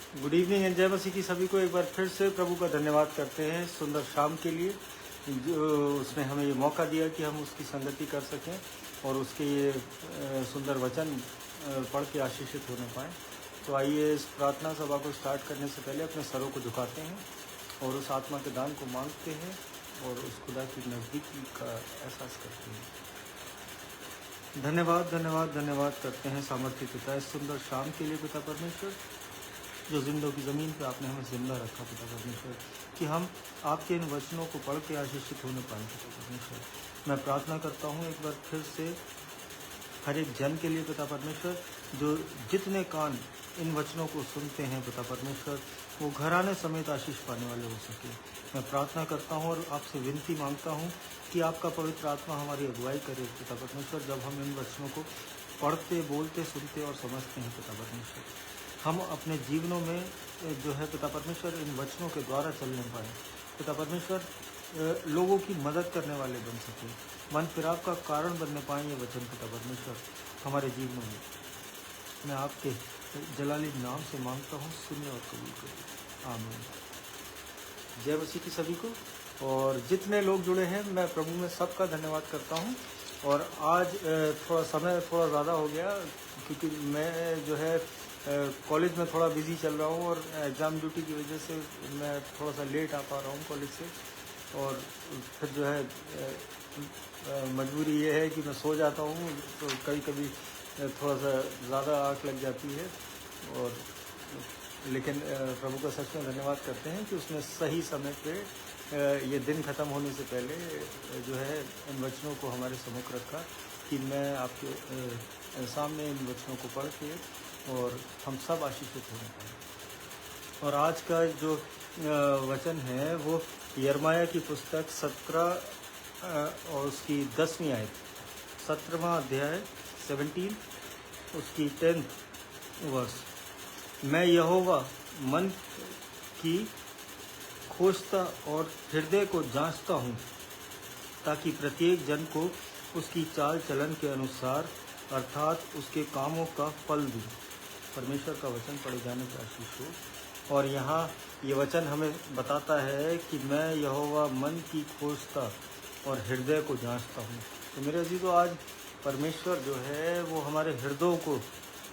Good evening and जय मसीह की सभी को एक बार फिर से प्रभु का धन्यवाद करते हैं सुंदर शाम के लिए, जो उसने हमें ये मौका दिया कि हम उसकी संगति कर सकें और उसके ये सुंदर वचन पढ़ के आशीषित होने पाएँ। तो आइए इस प्रार्थना सभा को स्टार्ट करने से पहले अपने सरों को झुकाते हैं और उस आत्मा के दान को मांगते हैं और उस खुदा की नज़दीकी का एहसास करते हैं। धन्यवाद धन्यवाद धन्यवाद करते हैं सामर्थ्य पिता इस सुंदर शाम के लिए पिता परमेश्वर, जो जिंदों की ज़मीन पे आपने हमें जिंदा रखा पिता परमेश्वर, कि हम आपके इन वचनों को पढ़ के आशीषित होने पाएँ पिता परमेश्वर। मैं प्रार्थना करता हूँ एक बार फिर से हर एक जन के लिए पिता परमेश्वर, जो जितने कान इन वचनों को सुनते हैं पिता परमेश्वर, वो घराने समेत आशीष पाने वाले हो सके। मैं प्रार्थना करता हूँ और आपसे विनती मांगता हूँ कि आपका पवित्र आत्मा हमारी अगुवाई करे पिता परमेश्वर, जब हम इन वचनों को पढ़ते, बोलते, सुनते और समझते हैं पिता परमेश्वर। हम अपने जीवनों में जो है पिता परमेश्वर इन वचनों के द्वारा चलने पाएँ पिता परमेश्वर, लोगों की मदद करने वाले बन सके, मन फिराव का कारण बनने पाएँ ये वचन पिता परमेश्वर हमारे जीवनों में। मैं आपके जलाली नाम से मांगता हूँ, सुनिए और कबूल करिए, आमीन। जय मसीह की सभी को। और जितने लोग जुड़े हैं मैं प्रभु में सबका धन्यवाद करता हूँ। और आज थोड़ा समय थोड़ा ज़्यादा हो गया क्योंकि मैं जो है कॉलेज में थोड़ा बिजी चल रहा हूँ और एग्ज़ाम ड्यूटी की वजह से मैं थोड़ा सा लेट आ पा रहा हूँ कॉलेज से। और फिर जो है मजबूरी ये है कि मैं सो जाता हूँ, तो कभी कभी थोड़ा सा ज़्यादा आँख लग जाती है। और लेकिन प्रभु का सच में धन्यवाद करते हैं कि उसने सही समय पे ये दिन ख़त्म होने से पहले जो है इन वचनों को हमारे सम्मुख रखा कि मैं आपके सामने इन वचनों को पढ़ के और हम सब आशीषित होने पाएँ। और आज का जो वचन है वो यिर्मयाह की पुस्तक 17 और उसकी 10वीं आयत, 17वां अध्याय 17 उसकी 10th वर्स। मैं यहोवा मन की खोजता और हृदय को जांचता हूँ, ताकि प्रत्येक जन को उसकी चाल चलन के अनुसार अर्थात उसके कामों का फल दूँ। परमेश्वर का वचन पढ़े जाने का आशीष हो। और यहाँ ये वचन हमें बताता है कि मैं यहोवा मन की खोजता और हृदय को जांचता हूँ। तो मेरे अजीजों, आज परमेश्वर जो है वो हमारे हृदयों को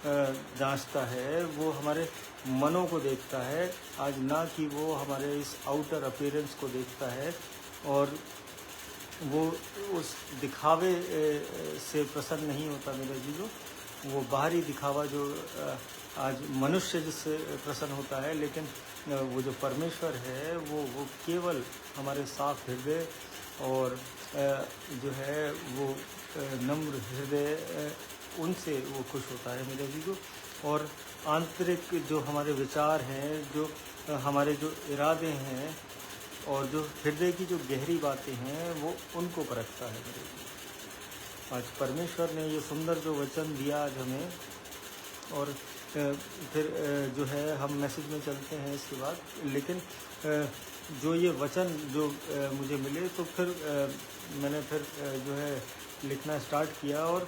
जांचता है, वो हमारे मनों को देखता है, आज ना कि वो हमारे इस आउटर अपीयरेंस को देखता है। और वो उस दिखावे से प्रसन्न नहीं होता मेरे अजीजों। वो बाहरी दिखावा जो आज मनुष्य जिससे प्रसन्न होता है, लेकिन वो जो परमेश्वर है वो केवल हमारे साफ हृदय और जो है वो नम्र हृदय, उनसे वो खुश होता है मेरे अजीजों। और आंतरिक जो हमारे विचार हैं, जो हमारे जो इरादे हैं और जो हृदय की जो गहरी बातें हैं, वो उनको परखता है मेरे अजीजों। आज परमेश्वर ने ये सुंदर जो वचन दिया आज हमें, और फिर जो है हम मैसेज में चलते हैं इसके बाद। लेकिन जो ये वचन जो मुझे मिले, तो फिर मैंने फिर जो है लिखना स्टार्ट किया। और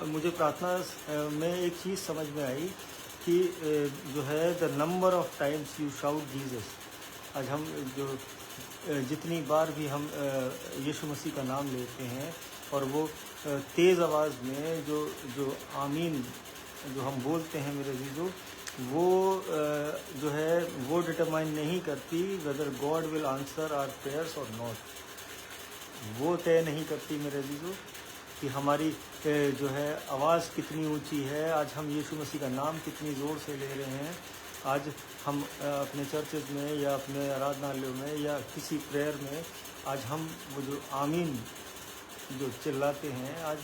मुझे प्रार्थना में एक चीज़ समझ में आई कि जो है the number of times you shout Jesus. आज हम जो जितनी बार भी हम यीशु मसीह का नाम लेते हैं और वो तेज़ आवाज़ में जो आमीन जो हम बोलते हैं मेरे अजीजों, वो जो है वो डिटरमाइन नहीं करती whether God will answer our prayers और नॉट। वो तय नहीं करती मेरे अजीजों कि हमारी जो है आवाज़ कितनी ऊंची है, आज हम यीशु मसीह का नाम कितनी ज़ोर से ले रहे हैं। आज हम अपने चर्चेज में या अपने आराधनालयों में या किसी प्रेयर में आज हम वो जो आमीन जो चिल्लाते हैं आज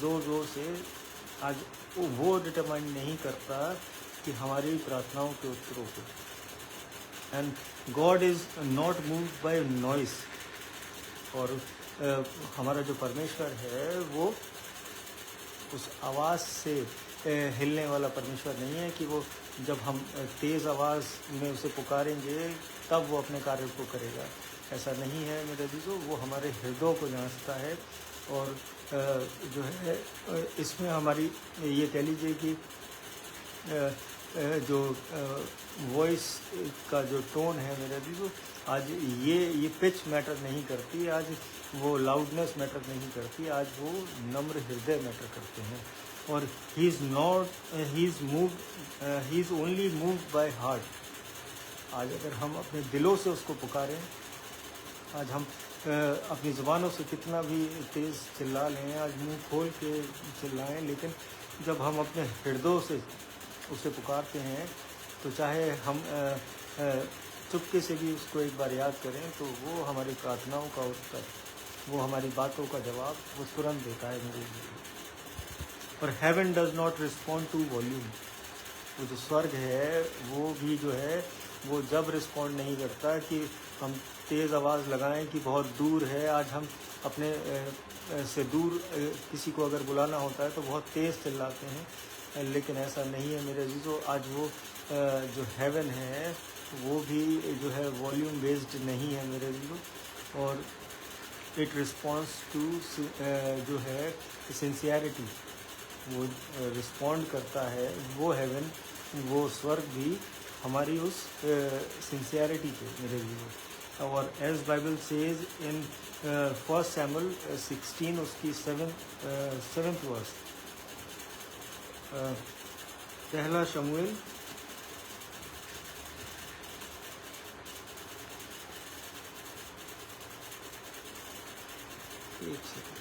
ज़ोर ज़ोर से, आज वो डिटरमाइन नहीं करता कि हमारी प्रार्थनाओं के उत्तरों को। And God is not moved by noise. और हमारा जो परमेश्वर है वो उस आवाज़ से हिलने वाला परमेश्वर नहीं है कि वो जब हम तेज़ आवाज़ में उसे पुकारेंगे तब वो अपने कार्य को करेगा। ऐसा नहीं है मेरे अजीजों, वो हमारे हृदयों को जांचता है। और जो है इसमें हमारी ये कह लीजिए कि जो वॉइस का जो टोन है मेरे भी, वो आज ये पिच मैटर नहीं करती, आज वो लाउडनेस मैटर नहीं करती, आज वो नम्र हृदय मैटर करते हैं। और he is only moved by heart. आज अगर हम अपने दिलों से उसको पुकारें, आज हम अपनी ज़ुबानों से कितना भी तेज़ चिल्ला लें, आज मुंह खोल के चिल्लाएं, लेकिन जब हम अपने हृदयों से उसे पुकारते हैं, तो चाहे हम चुपके से भी उसको एक बार याद करें, तो वो हमारी प्रार्थनाओं का उत्तर, वो हमारी बातों का जवाब वो तुरंत देता है मेरे लिए। पर heaven does not respond to volume. वो जो स्वर्ग है वो भी जो है वो जब रिस्पॉन्ड नहीं करता कि हम तेज़ आवाज़ लगाएं कि बहुत दूर है। आज हम अपने से दूर किसी को अगर बुलाना होता है तो बहुत तेज़ चिल्लाते हैं, लेकिन ऐसा नहीं है मेरे अजीज़ों। आज वो जो हेवन है वो भी जो है वॉल्यूम बेस्ड नहीं है मेरे अजीज़ों, और इट रिस्पॉन्स टू जो है सिंसियरिटी, वो रिस्पॉन्ड करता है। वो हेवन, वो स्वर्ग भी हमारी उस सिंसियरिटी पे मेरे लिए। और as Bible says in 1 Samuel 16 उसकी 7th वर्स, पहला शमूएल एक सेकंड,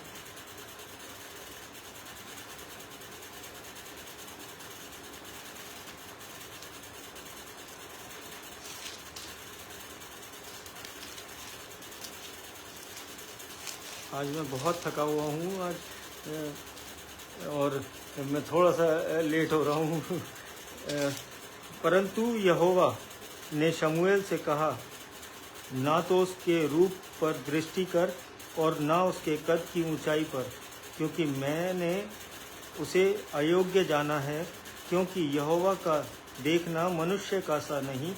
आज मैं बहुत थका हुआ हूँ आज, और मैं थोड़ा सा लेट हो रहा हूँ। परंतु यहोवा ने शमूएल से कहा, ना तो उसके रूप पर दृष्टि कर और ना उसके कद की ऊंचाई पर, क्योंकि मैंने उसे अयोग्य जाना है। क्योंकि यहोवा का देखना मनुष्य का सा नहीं,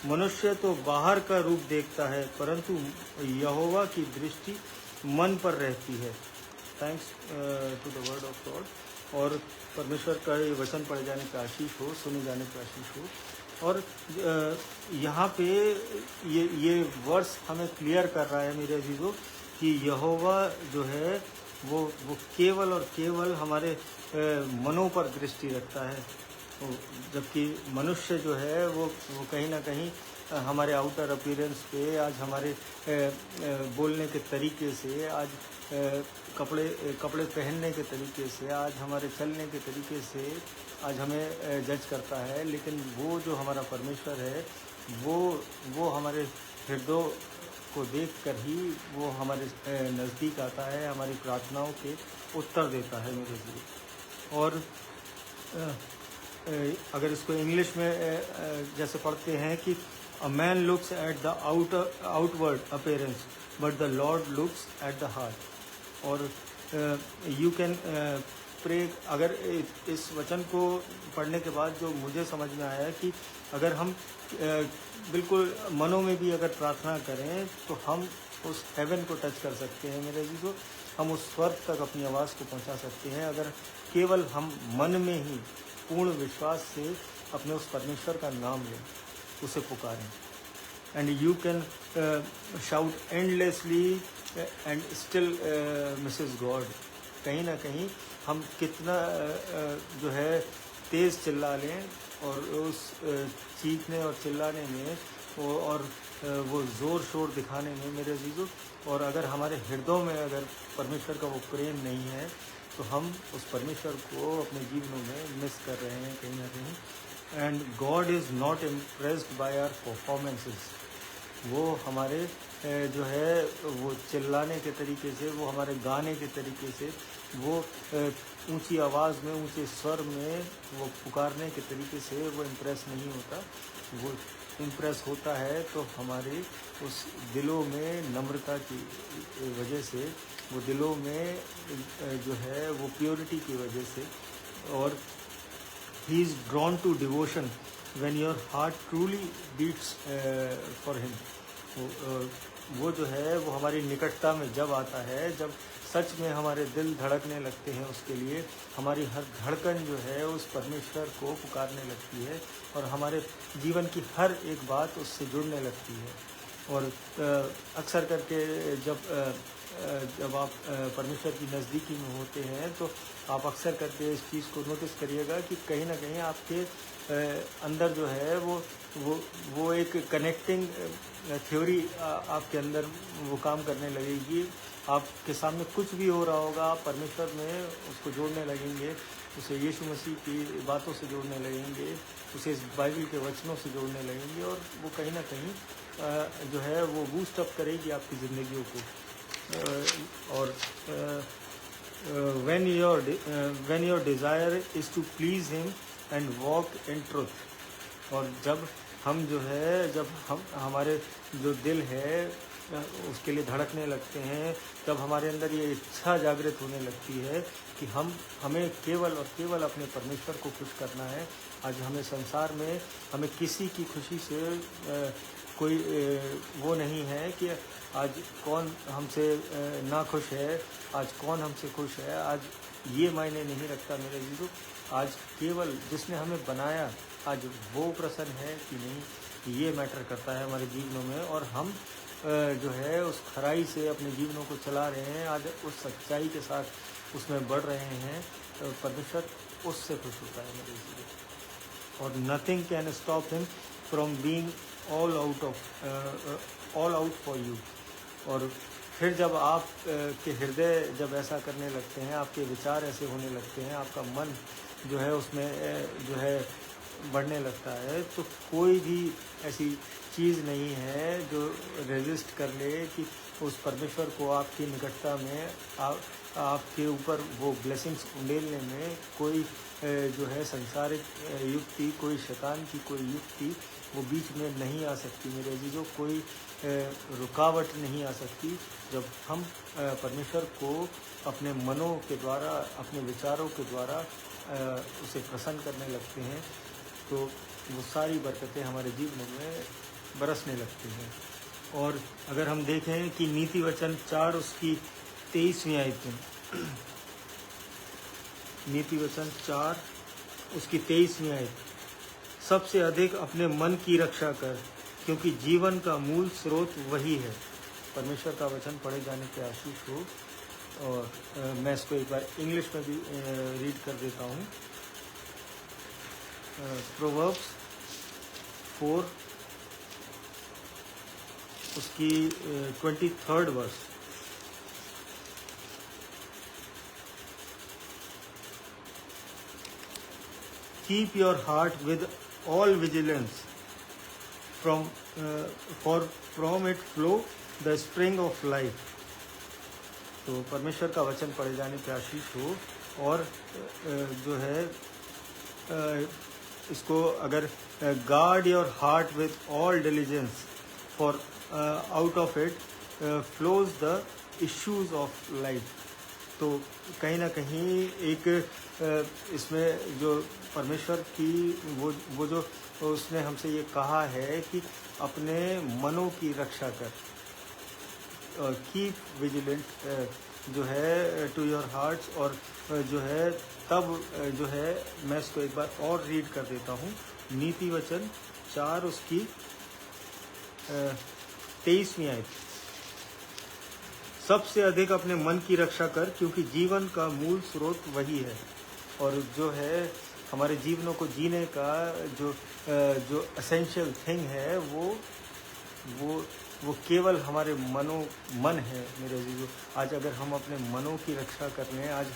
मनुष्य तो बाहर का रूप देखता है, परंतु यहोवा की दृष्टि मन पर रहती है। Thanks to the word of God. और परमेश्वर का ये वचन पढ़े जाने का आशीष हो, सुने जाने का आशीष हो। और यहाँ पे ये वर्स हमें क्लियर कर रहा है मेरे अजीजों कि यहोवा जो है वो केवल और केवल हमारे मनों पर दृष्टि रखता है, जबकि मनुष्य जो है वो कहीं ना कहीं हमारे आउटर अपीयरेंस पे, आज हमारे बोलने के तरीके से, आज कपड़े पहनने के तरीके से, आज हमारे चलने के तरीके से आज हमें जज करता है। लेकिन वो जो हमारा परमेश्वर है वो हमारे हृदयों को देखकर ही वो हमारे नज़दीक आता है, हमारी प्रार्थनाओं के उत्तर देता है मेरे लिए। और अगर इसको इंग्लिश में जैसे पढ़ते हैं कि A man looks at the outward appearance, but the Lord looks at the heart. और you can pray। अगर इस वचन को पढ़ने के बाद जो मुझे समझ में आया कि अगर हम बिल्कुल मनों में भी अगर प्रार्थना करें तो हम उस हेवन को टच कर सकते हैं मेरे अजीजों, हम उस स्वर्ग तक अपनी आवाज़ को पहुंचा सकते हैं, अगर केवल हम मन में ही पूर्ण विश्वास से अपने उस परमेश्वर का नाम लें, उसे पुकारें। And you can shout endlessly and still misses God. कहीं ना कहीं हम कितना जो है तेज़ चिल्ला लें, और उस चीखने और चिल्लाने में और वो ज़ोर शोर दिखाने में मेरे अजीज़ों, और अगर हमारे हृदयों में अगर परमेश्वर का वो प्रेम नहीं है तो हम उस परमेश्वर को अपने जीवनों में मिस कर रहे हैं कहीं ना कहीं। And God is not impressed by our performances. वो हमारे जो है वो चिल्लाने के तरीके से, वो हमारे गाने के तरीके से, वो ऊंची आवाज़ में, ऊंचे स्वर में वो पुकारने के तरीके से वो इम्प्रेस नहीं होता। वो इम्प्रेस होता है तो हमारे उस दिलों में नम्रता की वजह से, वो दिलों में जो है वो प्योरिटी की वजह से। और he is drawn to devotion when your heart truly beats for him. वो जो है वो हमारी निकटता में जब आता है, जब सच में हमारे दिल धड़कने लगते हैं उसके लिए, हमारी हर धड़कन जो है उस परमेश्वर को पुकारने लगती है और हमारे जीवन की हर एक बात उससे जुड़ने लगती है। और अक्सर करके जब आप परमेश्वर की नज़दीकी में होते हैं तो आप अक्सर करके इस चीज़ को नोटिस करिएगा कि कहीं ना कहीं आपके अंदर जो है वो एक कनेक्टिंग थ्योरी आपके अंदर वो काम करने लगेगी। आपके सामने कुछ भी हो रहा होगा, आप परमेश्वर में उसको जोड़ने लगेंगे, उसे यीशु मसीह की बातों से जोड़ने लगेंगे, उसे इस बाइबल के वचनों से जोड़ने लगेंगे और वो कहीं ना कहीं जो है वो बूस्ट अप करेगी आपकी ज़िंदगियों को। और when your desire is to please him and walk in truth, और जब हम जो है जब हम हमारे जो दिल है उसके लिए धड़कने लगते हैं, जब हमारे अंदर ये इच्छा जागृत होने लगती है कि हमें केवल और केवल अपने परमेश्वर को खुश करना है। आज हमें संसार में हमें किसी की खुशी से कोई वो नहीं है कि आज कौन हमसे ना खुश है, आज कौन हमसे खुश है, आज ये मायने नहीं रखता मेरे जीजू। आज केवल जिसने हमें बनाया आज वो प्रसन्न है कि नहीं, ये मैटर करता है हमारे जीवनों में। और हम जो है उस खराई से अपने जीवनों को चला रहे हैं, आज उस सच्चाई के साथ उसमें बढ़ रहे हैं, तो परमेश्वर उससे खुश होता है मेरे जीवन। और nothing can stop him from being all out for you. और फिर जब आप के हृदय जब ऐसा करने लगते हैं, आपके विचार ऐसे होने लगते हैं, आपका मन जो है उसमें जो है बढ़ने लगता है, तो कोई भी ऐसी चीज़ नहीं है जो रेजिस्ट कर ले कि उस परमेश्वर को आपकी निकटता में आपके ऊपर वो ब्लेसिंग्स उंडेलने में कोई जो है संसारिक युक्ति, कोई शैतान की कोई युक्ति वो बीच में नहीं आ सकती मेरे अजीजों। कोई रुकावट नहीं आ सकती जब हम परमेश्वर को अपने मनों के द्वारा, अपने विचारों के द्वारा उसे प्रसन्न करने लगते हैं, तो वो सारी बरकतें हमारे जीवन में बरसने लगती हैं। और अगर हम देखें कि नीति वचन 4 उसकी 23वीं आयत में, नीति वचन 4 उसकी 23वीं आयत, सबसे अधिक अपने मन की रक्षा कर क्योंकि जीवन का मूल स्रोत वही है। परमेश्वर का वचन पढ़े जाने के आशीष हो। और मैं इसको एक बार इंग्लिश में भी रीड कर देता हूँ। प्रोवर्ब्स 4 उसकी 23rd verse, keep your heart with all vigilance from it flow the spring of life. तो परमेश्वर का वचन पढ़े जाने पे आशीष हो। और जो है इसको अगर guard your heart with all diligence for out of it flows the issues of life. तो कहीं ना कहीं एक इसमें जो परमेश्वर की वो जो उसने हमसे ये कहा है कि अपने मनों की रक्षा कर, कीप विजिलेंट जो है टू योर हार्ट्स। और जो है तब जो है मैं इसको एक बार और रीड कर देता हूँ। नीति वचन 4 उसकी 23वीं आयत, सबसे अधिक अपने मन की रक्षा कर क्योंकि जीवन का मूल स्रोत वही है। और जो है हमारे जीवनों को जीने का जो एसेंशियल थिंग है वो केवल हमारे मन है मेरे जीवों। आज अगर हम अपने मनों की रक्षा कर लें, आज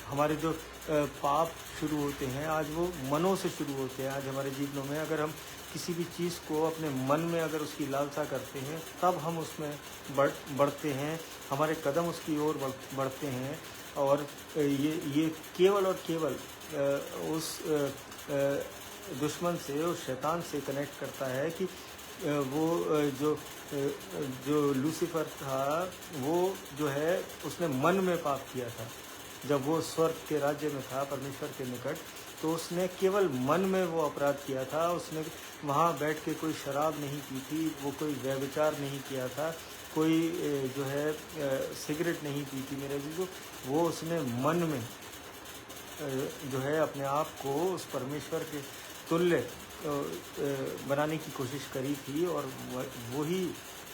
हमारे जो पाप शुरू होते हैं आज वो मनों से शुरू होते हैं। आज हमारे जीवनों में अगर हम किसी भी चीज़ को अपने मन में अगर उसकी लालसा करते हैं तब हम उसमें बढ़ते हैं, हमारे कदम उसकी ओर बढ़ते हैं। और ये केवल और केवल उस दुश्मन से, उस शैतान से कनेक्ट करता है कि वो जो लूसीफर था वो जो है उसने मन में पाप किया था। जब वो स्वर्ग के राज्य में था परमेश्वर के निकट, तो उसने केवल मन में वो अपराध किया था। उसने वहाँ बैठ के कोई शराब नहीं पी थी, वो कोई व्यभिचार नहीं किया था, कोई जो है सिगरेट नहीं पी थी मेरे अजीजों, वो उसने मन में जो है अपने आप को उस परमेश्वर के तुल्य बनाने की कोशिश करी थी, और वही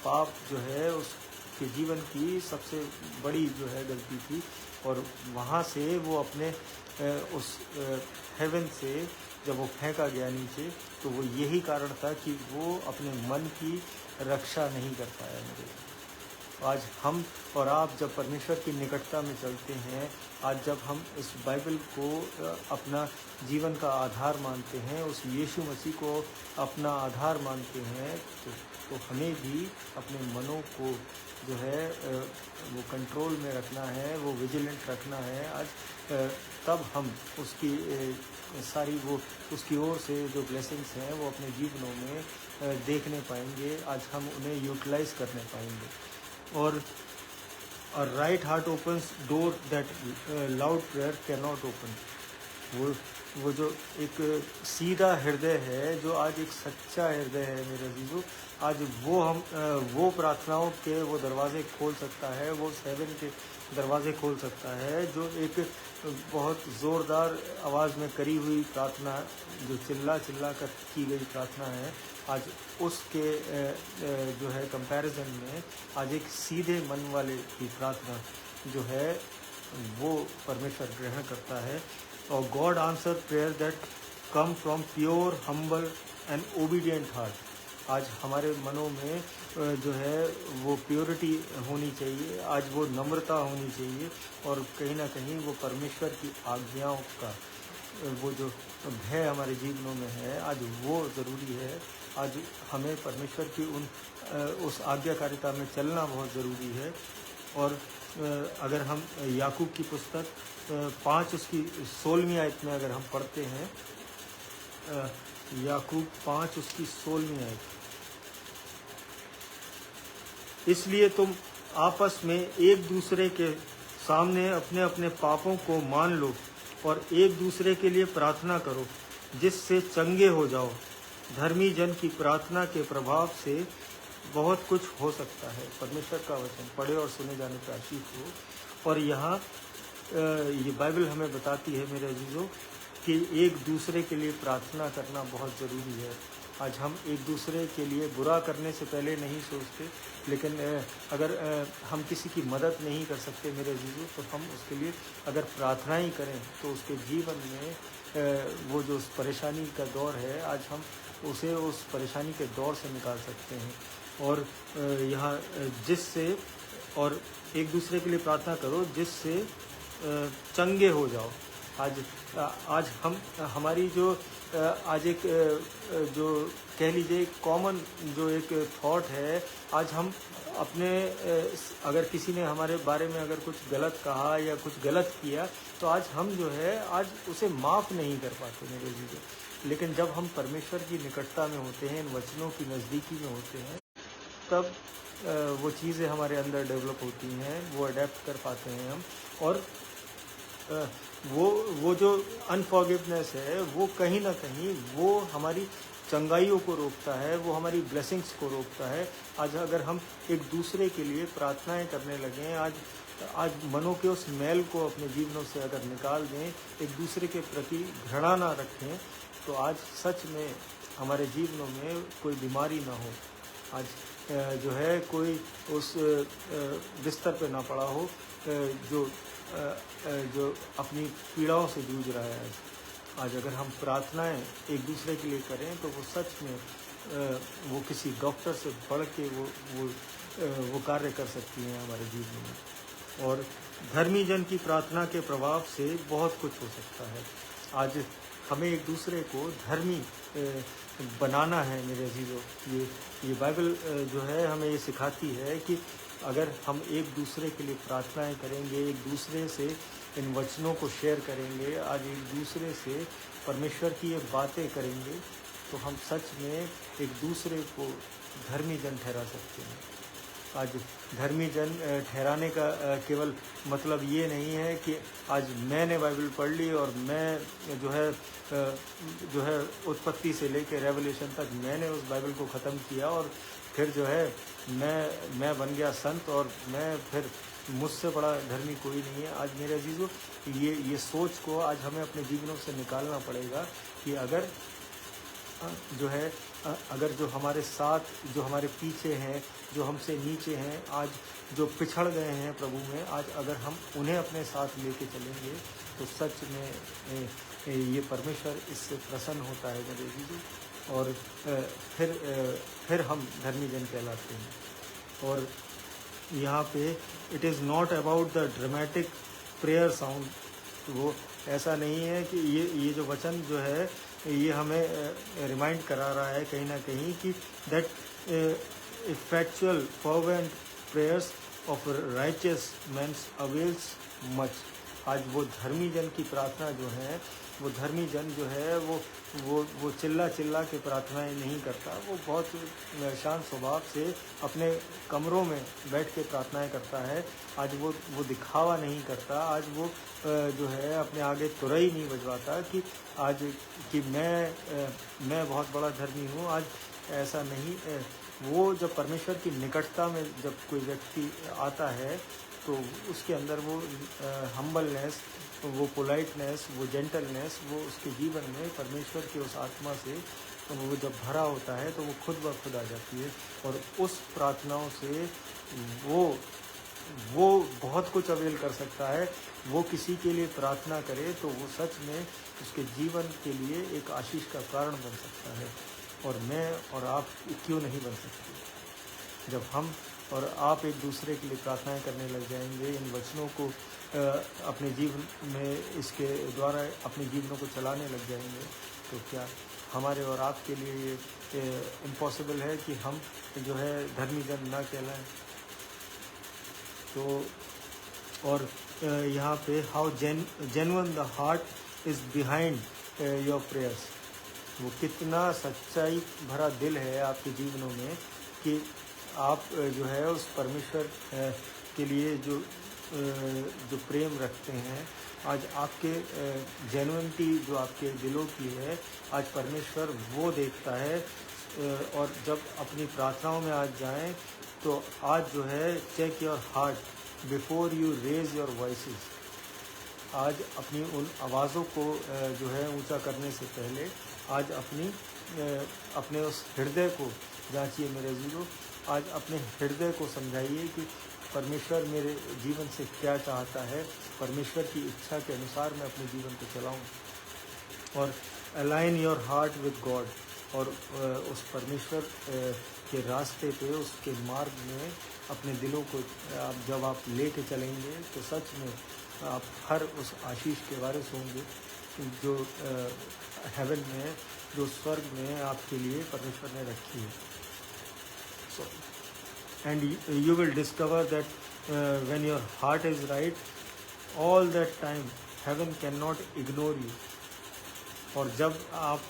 पाप जो है उसके जीवन की सबसे बड़ी जो है गलती थी। और वहाँ से वो अपने उस हेवन से जब वो फेंका गया नीचे, तो वो यही कारण था कि वो अपने मन की रक्षा नहीं कर पाया मेरे। आज हम और आप जब परमेश्वर की निकटता में चलते हैं, आज जब हम इस बाइबल को अपना जीवन का आधार मानते हैं, उस यीशु मसीह को अपना आधार मानते हैं, तो हमें भी अपने मनों को जो है वो कंट्रोल में रखना है, वो विजिलेंट रखना है। आज तब हम उसकी सारी वो उसकी ओर से जो ब्लेसिंग्स हैं वो अपने जीवनों में देखने पाएंगे, आज हम उन्हें यूटिलाइज करने पाएंगे। और right heart opens door that loud prayer can not open. वो जो एक सीधा हृदय है, जो आज एक सच्चा हृदय है मेरे अजीजों, आज वो प्रार्थनाओं के वो दरवाजे खोल सकता है, वो हेवन के दरवाजे खोल सकता है, जो एक बहुत ज़ोरदार आवाज़ में करी हुई प्रार्थना, जो चिल्ला कर की गई प्रार्थना है, आज उसके जो है कंपैरिजन में आज एक सीधे मन वाले की प्रार्थना जो है वो परमेश्वर ग्रहण करता है। और God answer prayer that come from pure humble and obedient heart. आज हमारे मनों में जो है वो प्योरिटी होनी चाहिए, आज वो नम्रता होनी चाहिए, और कहीं ना कहीं वो परमेश्वर की आज्ञाओं का वो जो भय हमारे जीवनों में है, आज वो ज़रूरी है। आज हमें परमेश्वर की उस आज्ञाकारिता में चलना बहुत ज़रूरी है। और अगर हम याकूब की पुस्तक 5 उसकी 16वीं आयत में अगर हम पढ़ते हैं, याकूब 5 उसकी 16वीं आयत, इसलिए तुम आपस में एक दूसरे के सामने अपने अपने पापों को मान लो और एक दूसरे के लिए प्रार्थना करो, जिससे चंगे हो जाओ। धर्मी जन की प्रार्थना के प्रभाव से बहुत कुछ हो सकता है। परमेश्वर का वचन पढ़े और सुने जाने पर आशीष हो। और यहाँ ये बाइबल हमें बताती है मेरे अजीजों कि एक दूसरे के लिए प्रार्थना करना बहुत ज़रूरी है। आज हम एक दूसरे के लिए बुरा करने से पहले नहीं सोचते, लेकिन अगर हम किसी की मदद नहीं कर सकते मेरे अजीजों, तो हम उसके लिए अगर प्रार्थना ही करें तो उसके जीवन में वो जो उस परेशानी का दौर है, आज हम उसे उस परेशानी के दौर से निकाल सकते हैं। और यहाँ जिससे और एक दूसरे के लिए प्रार्थना करो जिससे चंगे हो जाओ। आज हम हमारी जो आज एक जो कह लीजिए कॉमन जो एक थॉट है, आज हम अपने अगर किसी ने हमारे बारे में अगर कुछ गलत कहा या कुछ गलत किया, तो आज हम जो है आज उसे माफ़ नहीं कर पाते मेरे जीवन। लेकिन जब हम परमेश्वर की निकटता में होते हैं, इन वचनों की नज़दीकी में होते हैं, तब वो चीज़ें हमारे अंदर डेवलप होती हैं, वो अडेप्ट कर पाते हैं हम। और वो जो अनफॉरगिवनेस है, वो कहीं ना कहीं वो हमारी चंगाइयों को रोकता है, वो हमारी ब्लेसिंग्स को रोकता है। आज अगर हम एक दूसरे के लिए प्रार्थनाएं करने लगें, आज मनों के उस मैल को अपने जीवनों से अगर निकाल दें, एक दूसरे के प्रति घृणा ना रखें, तो आज सच में हमारे जीवनों में कोई बीमारी ना हो। आज जो है कोई उस बिस्तर पे ना पड़ा हो जो अपनी पीड़ाओं से जूझ रहा है। आज अगर हम प्रार्थनाएं एक दूसरे के लिए करें, तो वो सच में वो किसी डॉक्टर से बढ़ के वो कार्य कर सकती हैं हमारे जीवन में। और धर्मी जन की प्रार्थना के प्रभाव से बहुत कुछ हो सकता है। आज हमें एक दूसरे को धर्मी बनाना है मेरे अजीजों। ये बाइबल जो है हमें ये सिखाती है कि अगर हम एक दूसरे के लिए प्रार्थनाएं करेंगे, एक दूसरे से इन वचनों को शेयर करेंगे, आज एक दूसरे से परमेश्वर की ये बातें करेंगे, तो हम सच में एक दूसरे को धर्मी जन ठहरा सकते हैं। आज धर्मी जन ठहराने का केवल मतलब ये नहीं है कि आज मैंने बाइबल पढ़ ली और मैं जो है उत्पत्ति से लेकर रेवलेशन तक मैंने उस बाइबल को ख़त्म किया और फिर जो है मैं बन गया संत और मैं फिर मुझसे बड़ा धर्मी कोई नहीं है। आज मेरे अजीज़ों, ये सोच को आज हमें अपने जीवनों से निकालना पड़ेगा कि अगर जो है अगर जो हमारे साथ, जो हमारे पीछे हैं, जो हमसे नीचे हैं, आज जो पिछड़ गए हैं प्रभु में, आज अगर हम उन्हें अपने साथ लेके चलेंगे तो सच में ये परमेश्वर इससे प्रसन्न होता है मेरे अजीज़ों, और फिर हम धर्मी जन कहलाते हैं। और यहाँ पे it is not about the dramatic prayer sound, वो ऐसा नहीं है कि ये जो वचन जो है ये हमें रिमाइंड करा रहा है कहीं ना कहीं कि that effectual fervent prayers of righteous mens avails much. आज वो धर्मी जन की प्रार्थना जो है, वो धर्मी जन जो है वो चिल्ला के प्रार्थनाएं नहीं करता, वो बहुत शांत स्वभाव से अपने कमरों में बैठ के प्रार्थनाएं करता है। आज वो दिखावा नहीं करता, आज वो जो है अपने आगे तुरई नहीं बजवाता कि आज कि मैं बहुत बड़ा धर्मी हूँ। आज ऐसा नहीं, वो जब परमेश्वर की निकटता में जब कोई व्यक्ति आता है तो उसके अंदर वो हम्बलनेस, वो पोलाइटनेस, वो जेंटलनेस, वो उसके जीवन में परमेश्वर की उस आत्मा से वो जब भरा होता है तो वो खुद ब खुद आ जाती है। और उस प्रार्थनाओं से वो बहुत कुछ अवेल कर सकता है। वो किसी के लिए प्रार्थना करे तो वो सच में उसके जीवन के लिए एक आशीष का कारण बन सकता है। और मैं और आप क्यों नहीं बन सकते? जब हम और आप एक दूसरे के लिए प्रार्थनाएं करने लग जाएंगे, इन वचनों को अपने जीवन में इसके द्वारा अपने जीवनों को चलाने लग जाएंगे, तो क्या हमारे और आपके लिए ये इम्पॉसिबल है कि हम जो है धर्मी जन ना कहलाएं? तो और यहाँ पे how genuine the heart is behind your prayers, वो कितना सच्चाई भरा दिल है आपके जीवनों में कि आप जो है उस परमेश्वर के लिए जो प्रेम रखते हैं, आज आपके जेन्युइनिटी जो आपके दिलों की है, आज परमेश्वर वो देखता है। और जब अपनी प्रार्थनाओं में आज जाएं तो आज जो है check your heart before you raise your voices. आज अपनी उन आवाज़ों को जो है ऊंचा करने से पहले आज अपने उस हृदय को जांचिए मेरे जीवो। आज अपने हृदय को समझाइए कि परमेश्वर मेरे जीवन से क्या चाहता है, परमेश्वर की इच्छा के अनुसार मैं अपने जीवन को चलाऊं। और align your heart with God, और उस परमेश्वर के रास्ते पे, उसके मार्ग में अपने दिलों को जब आप लेके चलेंगे तो सच में आप हर उस आशीष के वारिस होंगे जो हेवन में, जो स्वर्ग में आपके लिए परमेश्वर ने रखी है। And you will discover that when your heart is right, all that time heaven cannot ignore you. और जब आप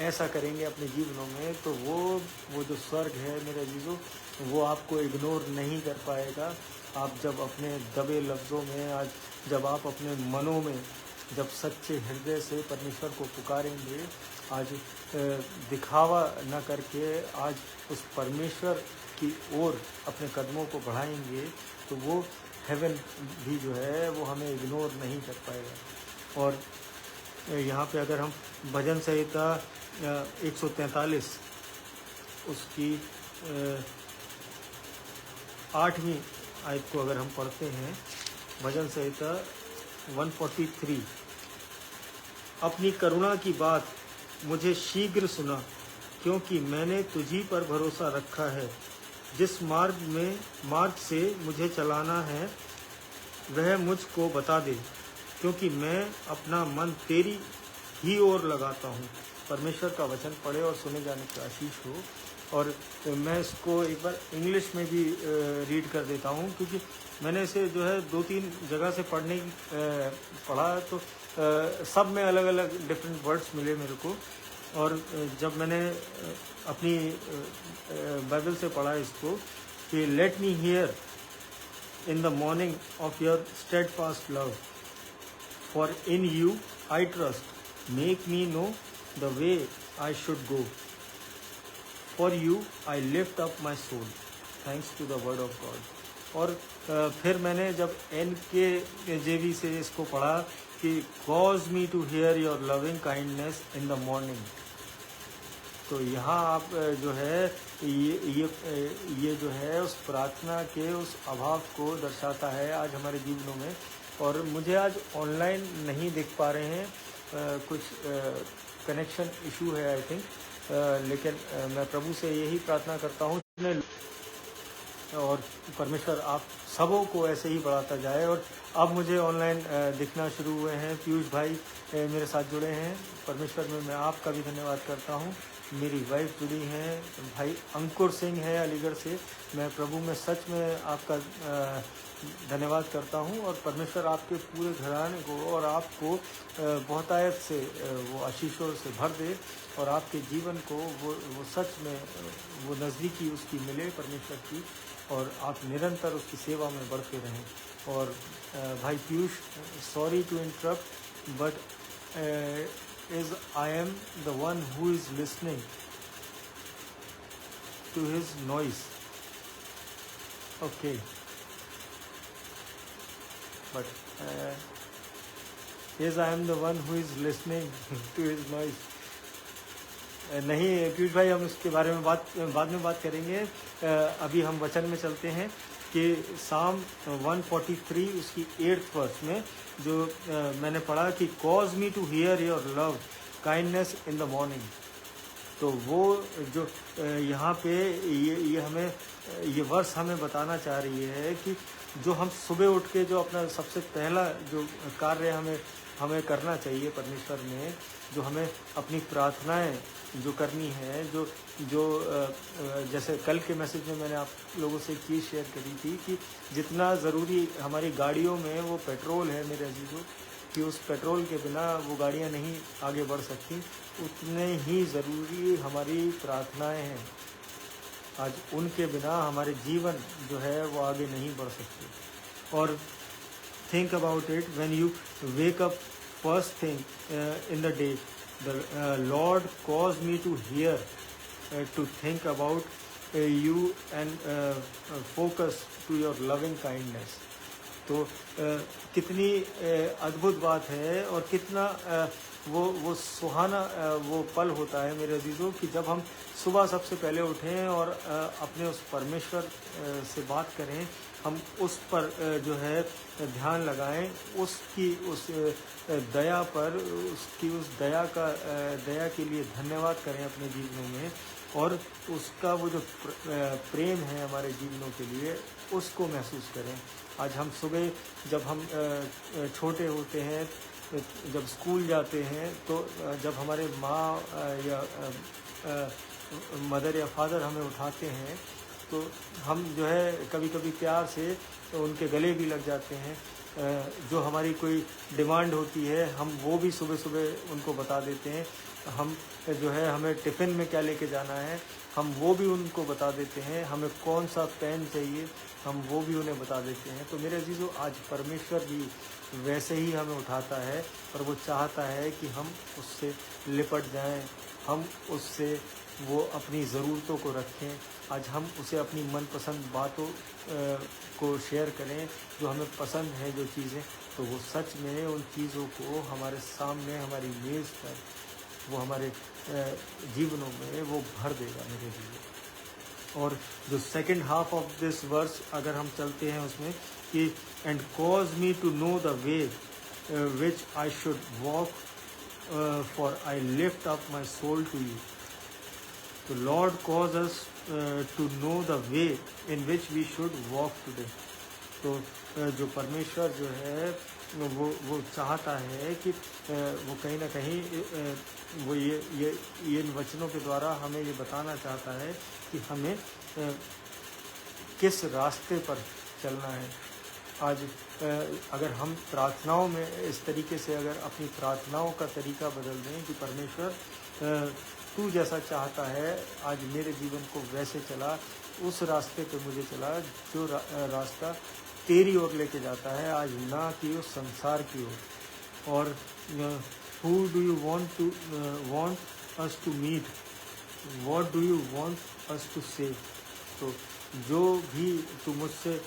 ऐसा करेंगे अपने जीवनों में तो वो जो स्वर्ग है मेरे अजीजों, वो आपको इग्नोर नहीं कर पाएगा। आप जब अपने दबे लफ्ज़ों में, आज जब आप अपने मनों में जब सच्चे हृदय से परमेश्वर को पुकारेंगे, आज दिखावा न करके आज उस परमेश्वर की ओर अपने कदमों को बढ़ाएंगे, तो वो हेवन भी जो है वो हमें इग्नोर नहीं कर पाएगा। और यहाँ पे अगर हम भजन संहिता 143 उसकी 8वीं आयत को अगर हम पढ़ते हैं, भजन संहिता 143, अपनी करुणा की बात मुझे शीघ्र सुना, क्योंकि मैंने तुझी पर भरोसा रखा है। जिस मार्ग से मुझे चलाना है वह मुझको बता दे, क्योंकि मैं अपना मन तेरी ही ओर लगाता हूँ। परमेश्वर का वचन पढ़े और सुने जाने की आशीष हो। और मैं इसको एक बार इंग्लिश में भी रीड कर देता हूँ, क्योंकि मैंने इसे जो है 2-3 जगह से पढ़ा तो सब में अलग अलग डिफरेंट वर्ड्स मिले मेरे को। और जब मैंने अपनी बाइबल से पढ़ा इसको कि let me hear in the morning of your steadfast love, for in you I trust, make me know the way I should go, for you I lift up my soul, thanks to the word of God. और फिर मैंने जब NKJV से इसको पढ़ा कि cause me to hear your loving kindness in the morning, तो यहाँ आप जो है ये जो है उस प्रार्थना के उस अभाव को दर्शाता है आज हमारे जीवनों में। और मुझे आज ऑनलाइन नहीं दिख पा रहे हैं, कुछ कनेक्शन इशू है आई थिंक, लेकिन मैं प्रभु से यही प्रार्थना करता हूँ और परमेश्वर आप सबों को ऐसे ही बढ़ाता जाए। और अब मुझे ऑनलाइन दिखना शुरू हुए हैं, पीयूष भाई मेरे साथ जुड़े हैं, परमेश्वर में मैं आपका भी धन्यवाद करता हूँ। मेरी वाइफ जुड़ी हैं, भाई अंकुर सिंह है अलीगढ़ से, मैं प्रभु में सच में आपका धन्यवाद करता हूँ। और परमेश्वर आपके पूरे घराने को और आपको बहुतायत से वो आशीषों से भर दे और आपके जीवन को वो सच में वो नज़दीकी उसकी मिले परमेश्वर की, और आप निरंतर उसकी सेवा में बढ़ते रहें। और भाई Piyush, sorry to interrupt but is I am the one who is listening to his noise. Okay, but yes, I am the one who is listening to his noise. नहीं पीयूष भाई, हम इसके बारे में बाद में बात करेंगे। अभी हम वचन में चलते हैं कि साम 143 उसकी 8th वर्स में जो मैंने पढ़ा कि cause me to hear your love kindness in the morning, तो वो जो यहाँ पे ये हमें ये वर्स हमें बताना चाह रही है कि जो हम सुबह उठ के जो अपना सबसे पहला जो कार्य हमें करना चाहिए परमेश्वर में, जो हमें अपनी प्रार्थनाएं जो करनी है, जो जैसे कल के मैसेज में मैंने आप लोगों से एक चीज़ शेयर करी थी कि जितना ज़रूरी हमारी गाड़ियों में वो पेट्रोल है मेरे अजीजों, कि उस पेट्रोल के बिना वो गाड़ियां नहीं आगे बढ़ सकती, उतने ही ज़रूरी हमारी प्रार्थनाएं हैं। आज उनके बिना हमारे जीवन जो है वो आगे नहीं बढ़ सकते। और think about it, when you wake up first thing in the day, the Lord caused me to hear, to think about you and focus to your loving kindness. तो कितनी अद्भुत बात है और कितना वो सुहाना वो पल होता है मेरे अजीज़ों कि जब हम सुबह सबसे पहले उठें और अपने उस परमेश्वर से बात करें, हम उस पर जो है ध्यान लगाएं, उसकी उस दया पर, उसकी उस दया के लिए धन्यवाद करें अपने जीवनों में, और उसका वो जो प्रेम है हमारे जीवनों के लिए उसको महसूस करें। आज हम सुबह जब हम छोटे होते हैं, जब स्कूल जाते हैं, तो जब हमारे माँ या मदर या फादर हमें उठाते हैं तो हम जो है कभी कभी प्यार से तो उनके गले भी लग जाते हैं। जो हमारी कोई डिमांड होती है हम वो भी सुबह सुबह उनको बता देते हैं। हम जो है हमें टिफ़िन में क्या लेके जाना है हम वो भी उनको बता देते हैं। हमें कौन सा पेन चाहिए हम वो भी उन्हें बता देते हैं। तो मेरे अजीज़ों, आज परमेश्वर भी वैसे ही हमें उठाता है और वो चाहता है कि हम उससे लिपट जाएं, हम उससे वो अपनी ज़रूरतों को रखें। आज हम उसे अपनी मनपसंद बातों को शेयर करें, जो हमें पसंद है जो चीज़ें, तो वो सच में उन चीज़ों को हमारे सामने हमारी मेज़ पर वो हमारे जीवनों में वो भर देगा मेरे लिए। और जो second half of this verse अगर हम चलते हैं उसमें कि and cause me to know the way which I should walk for I lift up my soul to you. तो Lord cause us to know the way in which we should walk today. तो जो परमेश्वर जो है वो चाहता है कि वो कहीं ना कहीं वो ये इन वचनों के द्वारा हमें ये बताना चाहता है कि हमें किस रास्ते पर चलना है। आज अगर हम प्रार्थनाओं में इस तरीके से अगर अपनी प्रार्थनाओं का तरीका बदल दें कि परमेश्वर तू जैसा चाहता है आज मेरे जीवन को वैसे चला, उस रास्ते पे मुझे चला जो रास्ता तेरी ओर लेके जाता है, आज ना कि उस संसार की ओर। और who do you want us to meet what do you want us to say. तो जो भी तू मुझसे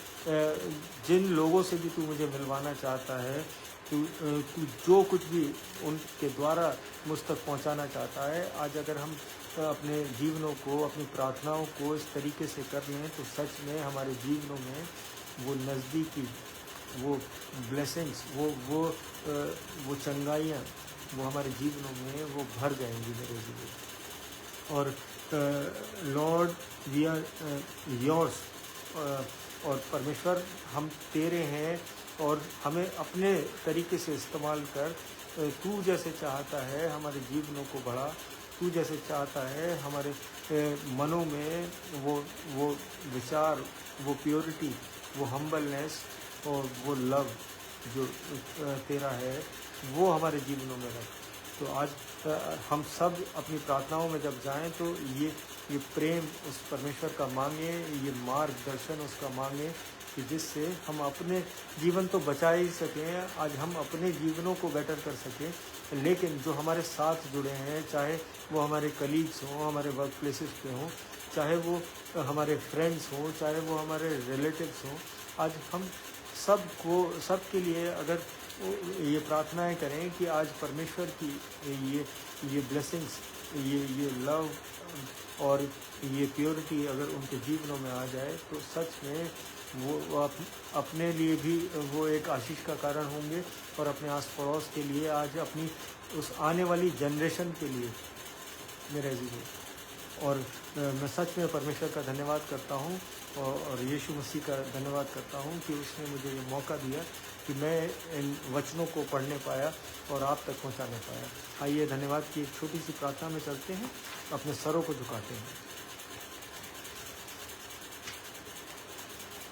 जिन लोगों से भी तू मुझे मिलवाना चाहता है, तू जो कुछ भी उनके द्वारा मुझ तक पहुंचाना चाहता है, आज अगर हम अपने जीवनों को, अपनी प्रार्थनाओं को इस तरीके से कर लें तो सच में हमारे जीवनों में वो नज़दीकी, वो ब्लेसिंग्स, वो चंगाइयाँ, वो हमारे जीवनों में वो भर जाएंगी मेरे जीवन। और लॉर्ड वी आर योर्स, और परमेश्वर हम तेरे हैं, और हमें अपने तरीके से इस्तेमाल कर, तू जैसे चाहता है हमारे जीवनों को बढ़ा, तू जैसे चाहता है हमारे मनों में वो विचार, वो प्योरिटी, वो हम्बलनेस और वो लव जो तेरा है वो हमारे जीवनों में रख। तो आज हम सब अपनी प्रार्थनाओं में जब जाएं तो ये प्रेम उस परमेश्वर का मांगे, ये मार्गदर्शन उसका मांगे कि जिससे हम अपने जीवन तो बचा ही सकें, आज हम अपने जीवनों को बेटर कर सकें, लेकिन जो हमारे साथ जुड़े हैं, चाहे वो हमारे कलीग्स हों, हमारे वर्क प्लेसेस पे हों, चाहे वो हमारे फ्रेंड्स हों, चाहे वो हमारे रिलेटिव्स हों, आज हम सबके लिए अगर ये प्रार्थनाएं करें कि आज परमेश्वर की ये ब्लेसिंग्स, ये लव और ये प्योरिटी अगर उनके जीवनों में आ जाए तो सच में वो अपने लिए भी वो एक आशीष का कारण होंगे, और अपने आस पड़ोस के लिए, आज अपनी उस आने वाली जनरेशन के लिए मेरे जीवन। और मैं सच में परमेश्वर का धन्यवाद करता हूँ और यीशु मसीह का धन्यवाद करता हूँ कि उसने मुझे ये मौका दिया कि मैं इन वचनों को पढ़ने पाया और आप तक पहुँचाने पाया। आइए धन्यवाद की एक छोटी सी प्रार्थना में चलते हैं, अपने सरों को झुकाते हैं।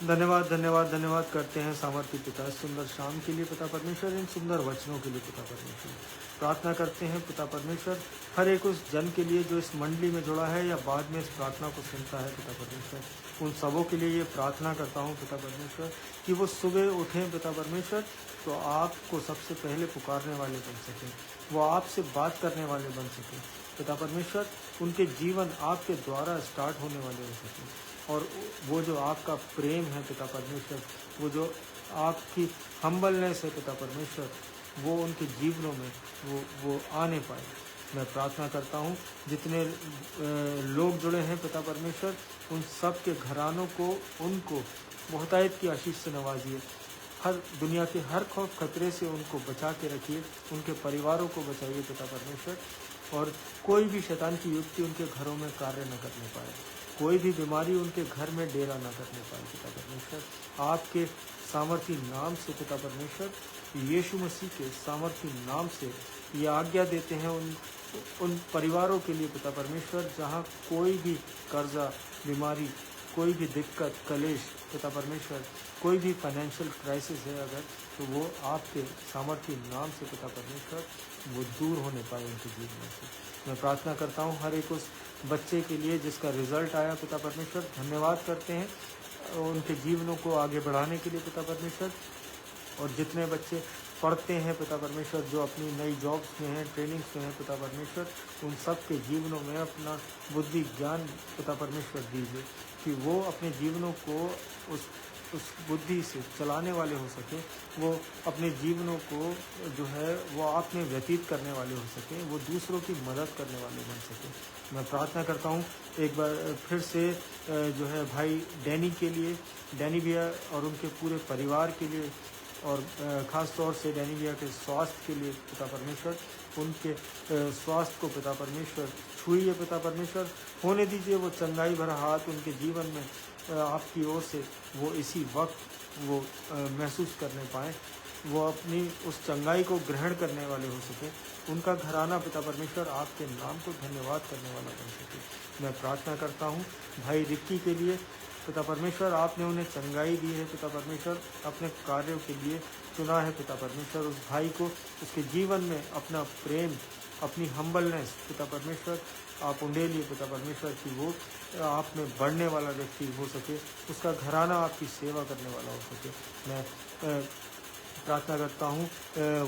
धन्यवाद धन्यवाद धन्यवाद करते हैं सामर्थ्य पिता, सुंदर शाम के लिए पिता परमेश्वर, इन सुंदर वचनों के लिए पिता परमेश्वर। प्रार्थना करते हैं पिता परमेश्वर हर एक उस जन के लिए जो इस मंडली में जुड़ा है या बाद में इस प्रार्थना को सुनता है पिता परमेश्वर, उन सबों के लिए ये प्रार्थना करता हूँ पिता परमेश्वर कि वो सुबह उठें पिता परमेश्वर तो आपको सबसे पहले पुकारने वाले बन सकें, वो आपसे बात करने वाले बन सकें पिता परमेश्वर, उनके जीवन आपके द्वारा स्टार्ट होने वाले हो सकें, और वो जो आपका प्रेम है पिता परमेश्वर, वो जो आपकी हम्बलनेस है पिता परमेश्वर, वो उनके जीवनों में वो आने पाए। मैं प्रार्थना करता हूँ जितने लोग जुड़े हैं पिता परमेश्वर, उन सब के घरानों को, उनको बहुतायत की आशीष से नवाजिए, हर दुनिया के हर खौफ खतरे से उनको बचा के रखिए, उनके परिवारों को बचाइए पिता परमेश्वर, और कोई भी शैतान की युक्ति उनके घरों में कार्य न करने पाए, कोई भी बीमारी उनके घर में डेरा न करने पाए पिता परमेश्वर। आपके सामर्थी नाम से पिता परमेश्वर, यीशु मसीह के सामर्थी नाम से ये आज्ञा देते हैं उन परिवारों के लिए पिता परमेश्वर जहाँ कोई भी कर्जा, बीमारी, कोई भी दिक्कत, कलेश पिता परमेश्वर, कोई भी फाइनेंशियल क्राइसिस है अगर, तो वो आपके सामर्थी नाम से पिता परमेश्वर वो दूर होने पाए उनके जीवन से। मैं प्रार्थना करता हूँ हर एक उस बच्चे के लिए जिसका रिजल्ट आया पिता परमेश्वर, धन्यवाद करते हैं उनके जीवनों को आगे बढ़ाने के लिए पिता परमेश्वर, और जितने बच्चे पढ़ते हैं पिता परमेश्वर, जो अपनी नई जॉब्स में हैं, ट्रेनिंग्स में हैं पिता परमेश्वर, उन सब के जीवनों में अपना बुद्धि ज्ञान पिता परमेश्वर दीजिए कि वो अपने जीवनों को उस बुद्धि से चलाने वाले हो सके, वो अपने जीवनों को जो है वो आप में व्यतीत करने वाले हो सके, वो दूसरों की मदद करने वाले बन सके। मैं प्रार्थना करता हूँ एक बार फिर से जो है भाई डैनी के लिए, डैनी भैया और उनके पूरे परिवार के लिए, और ख़ास तौर से डैनी भैया के स्वास्थ्य के लिए पिता परमेश्वर, उनके स्वास्थ्य को पिता परमेश्वर छूइए पिता परमेश्वर, होने दीजिए वो चंगाई भरा हाथ उनके जीवन में आपकी ओर से वो इसी वक्त वो महसूस करने पाएँ, वो अपनी उस चंगाई को ग्रहण करने वाले हो सके, उनका घराना पिता परमेश्वर आपके नाम को धन्यवाद करने वाला बन सके। मैं प्रार्थना करता हूँ भाई रिक्की के लिए पिता परमेश्वर, आपने उन्हें चंगाई दी है पिता परमेश्वर, अपने कार्यों के लिए चुना है पिता परमेश्वर, उस भाई को उसके जीवन में अपना प्रेम, अपनी हम्बलनेस पिता परमेश्वर आप उंडेलिए पिता परमेश्वर कि वो आप में बढ़ने वाला व्यक्ति हो सके, उसका घराना आपकी सेवा करने वाला हो सके। मैं प्रार्थना करता हूँ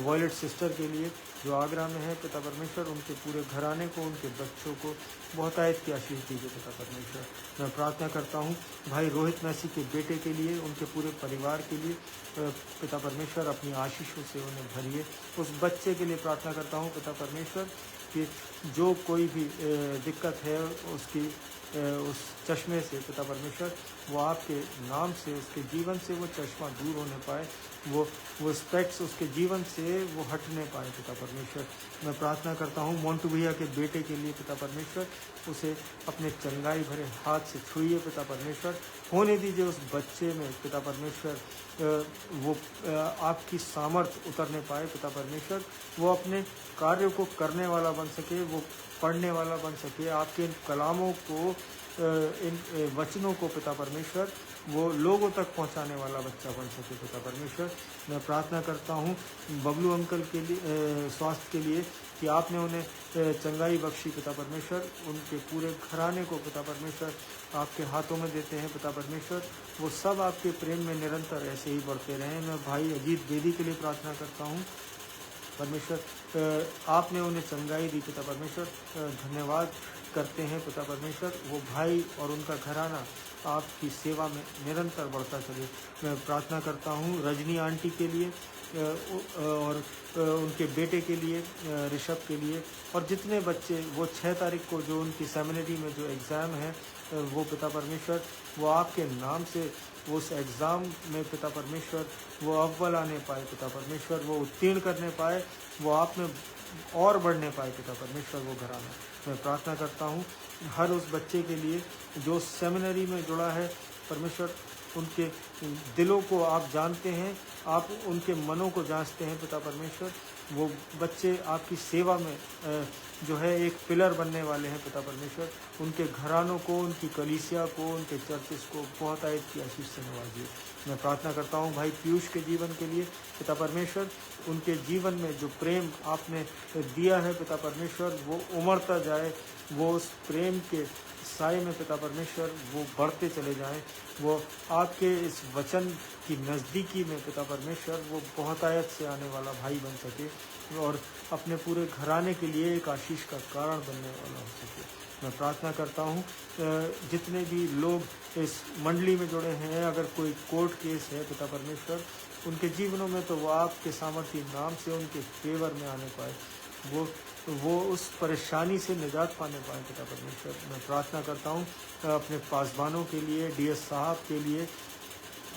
वॉयलेट सिस्टर के लिए जो आगरा में है पिता परमेश्वर, उनके पूरे घराने को, उनके बच्चों को बहुतायत की आशीष दीजिए पिता परमेश्वर। मैं प्रार्थना करता हूँ भाई रोहित मैसी के बेटे के लिए, उनके पूरे परिवार के लिए पिता परमेश्वर अपनी आशीषों से उन्हें भरिए। उस बच्चे के लिए प्रार्थना करता हूँ पिता परमेश्वर कि जो कोई भी दिक्कत है उसकी उस चश्मे से पिता परमेश्वर वो आपके नाम से, उसके जीवन से वो चश्मा दूर होने पाए, वो स्पेक्ट्स उसके जीवन से वो हटने पाए पिता परमेश्वर। मैं प्रार्थना करता हूँ मोन्टू भैया के बेटे के लिए पिता परमेश्वर, उसे अपने चंगाई भरे हाथ से छुइए पिता परमेश्वर। होने दीजिए उस बच्चे में पिता परमेश्वर वो आपकी सामर्थ उतरने पाए पिता परमेश्वर, वो अपने कार्यों को करने वाला बन सके, वो पढ़ने वाला बन सके, आपके इन कलामों को, इन वचनों को पिता परमेश्वर वो लोगों तक पहुंचाने वाला बच्चा बन सके पिता परमेश्वर। मैं प्रार्थना करता हूं बबलू अंकल के लिए स्वास्थ्य के लिए कि आपने उन्हें चंगाई बख्शी पिता परमेश्वर, उनके पूरे घराने को पिता परमेश्वर आपके हाथों में देते हैं पिता परमेश्वर, वो सब आपके प्रेम में निरंतर ऐसे ही बढ़ते रहें। मैं भाई अजीत बेदी के लिए प्रार्थना करता हूँ परमेश्वर, आपने उन्हें चंगाई दी पिता परमेश्वर, धन्यवाद करते हैं पिता परमेश्वर। वो भाई और उनका घराना आपकी सेवा में निरंतर बढ़ता चले। मैं प्रार्थना करता हूँ रजनी आंटी के लिए और उनके बेटे के लिए, ऋषभ के लिए, और जितने बच्चे वो 6 तारीख को जो उनकी सेमिनरी में जो एग्ज़ाम है वो पिता परमेश्वर वो आपके नाम से वो उस एग्ज़ाम में पिता परमेश्वर वो अव्वल आने पाए पिता परमेश्वर, वो उत्तीर्ण करने पाए, वो आप में और बढ़ने पाए पिता परमेश्वर वो घराना। मैं प्रार्थना करता हूँ हर उस बच्चे के लिए जो सेमिनरी में जुड़ा है परमेश्वर, उनके दिलों को आप जानते हैं, आप उनके मनों को जांचते हैं पिता परमेश्वर, वो बच्चे आपकी सेवा में जो है एक पिलर बनने वाले हैं पिता परमेश्वर। उनके घरानों को, उनकी कलीसिया को, उनके चर्चेस को बहुत आयत की आशीष से नवाजिए। मैं प्रार्थना करता हूँ भाई पीयूष के जीवन के लिए पिता परमेश्वर, उनके जीवन में जो प्रेम आपने दिया है पिता परमेश्वर वो उमड़ता जाए, वो उस प्रेम के साए में पिता परमेश्वर वो बढ़ते चले जाएं, वो आपके इस वचन की नज़दीकी में पिता परमेश्वर वो बहुत आयत से आने वाला भाई बन सके और अपने पूरे घराने के लिए एक आशीष का कारण बनने वाला हो सके। मैं प्रार्थना करता हूँ जितने भी लोग इस मंडली में जुड़े हैं, अगर कोई कोर्ट केस है पिता परमेश्वर उनके जीवनों में, तो वो आपके सामर्थ्य नाम से उनके फेवर में आने पाए, वो उस परेशानी से निजात पाने पाए पिता परमेश्वर। मैं प्रार्थना करता हूँ अपने पासबानों के लिए, डीएस साहब के लिए,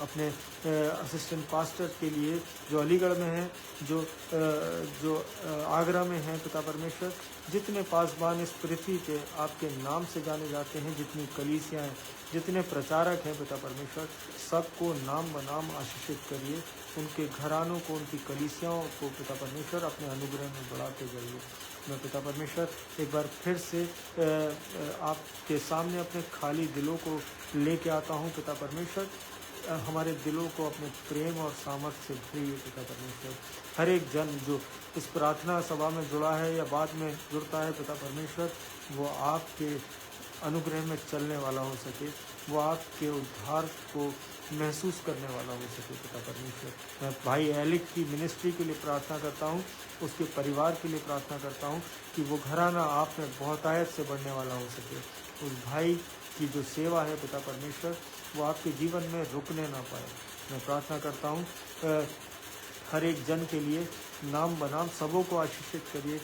अपने असिस्टेंट पास्टर के लिए जो अलीगढ़ में हैं, जो आगरा में हैं पिता परमेश्वर, जितने पासबान इस पृथ्वी पे आपके नाम से जाने जाते हैं, जितनी कलीसियाँ हैं, जितने प्रचारक हैं पिता परमेश्वर, सबको नाम बनाम आशीषित करिए, उनके घरानों को, उनकी कलीसियाओं को पिता परमेश्वर अपने अनुग्रह में बढ़ाते जाइए। मैं पिता परमेश्वर एक बार फिर से आपके सामने अपने खाली दिलों को लेके आता हूँ पिता परमेश्वर, हमारे दिलों को अपने प्रेम और सामर्थ्य से भरिए पिता परमेश्वर। हर एक जन जो इस प्रार्थना सभा में जुड़ा है या बाद में जुड़ता है पिता परमेश्वर, वो आपके अनुग्रह में चलने वाला हो सके, वो आपके उद्धार को महसूस करने वाला हो सके पिता परमेश्वर। मैं भाई एलिक की मिनिस्ट्री के लिए प्रार्थना करता हूँ, उसके परिवार के लिए प्रार्थना करता हूँ कि वो घराना आप में बहुत आयत से बढ़ने वाला हो सके। उस भाई की जो सेवा है पिता परमेश्वर वो आपके जीवन में रुकने ना पाए। मैं प्रार्थना करता हूँ हर एक जन के लिए नाम बनाम सबों को आशीषित करिए।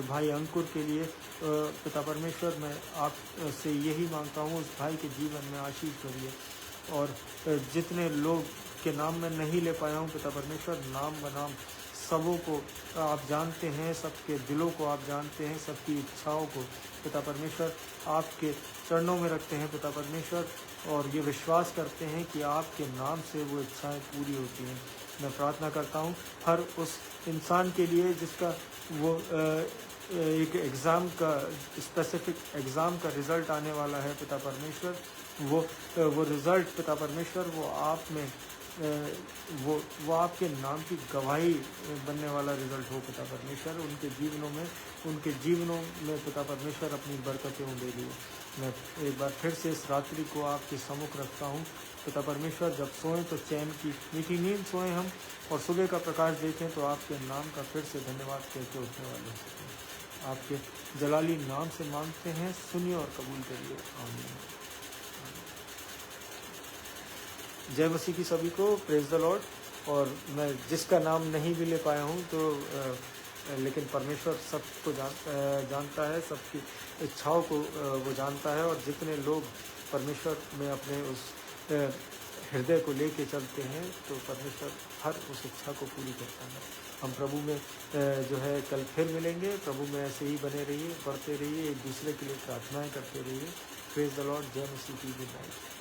भाई अंकुर के लिए पिता परमेश्वर मैं आप से यही मांगता हूँ, उस भाई के जीवन में आशीष करिए, और जितने लोग के नाम मैं नहीं ले पाया हूँ पिता परमेश्वर, नाम बनाम सबों को आप जानते हैं, सबके दिलों को आप जानते हैं, सबकी इच्छाओं को पिता परमेश्वर आपके चरणों में रखते हैं पिता परमेश्वर, और ये विश्वास करते हैं कि आपके नाम से वो इच्छाएं पूरी होती हैं। मैं प्रार्थना करता हूँ हर उस इंसान के लिए जिसका वो एक एग्ज़ाम का स्पेसिफिक एग्ज़ाम का रिज़ल्ट आने वाला है पिता परमेश्वर, वो रिज़ल्ट पिता परमेश्वर वो आप में वो आपके नाम की गवाही बनने वाला रिज़ल्ट हो पिता परमेश्वर, उनके जीवनों में पिता परमेश्वर अपनी बरकतें उंडेलिए। मैं एक बार फिर से इस रात्रि को आपके सम्मुख रखता हूँ पिता परमेश्वर। जब सोएं तो चैन की मीठी नींद सोएं हम, और सुबह का प्रकाश देखें तो आपके नाम का फिर से धन्यवाद कहते उठने वाले हो सकें। आपके जलाली नाम से मांगते हैं, सुनिए और कबूल करिए। आमीन। जय मसीह की सभी को, प्रेज द लॉर्ड। और मैं जिसका नाम नहीं भी ले पाया हूँ तो लेकिन परमेश्वर सबको जानता है, सबकी इच्छाओं को वो जानता है। और जितने लोग परमेश्वर में अपने उस हृदय को लेके चलते हैं तो परमेश्वर हर उस इच्छा को पूरी करता है। हम प्रभु में जो है कल फिर मिलेंगे। प्रभु में ऐसे ही बने रहिए, बढ़ते रहिए, एक दूसरे के लिए प्रार्थनाएं करते रहिए। Praise the Lord. जय मसीह की। Good night.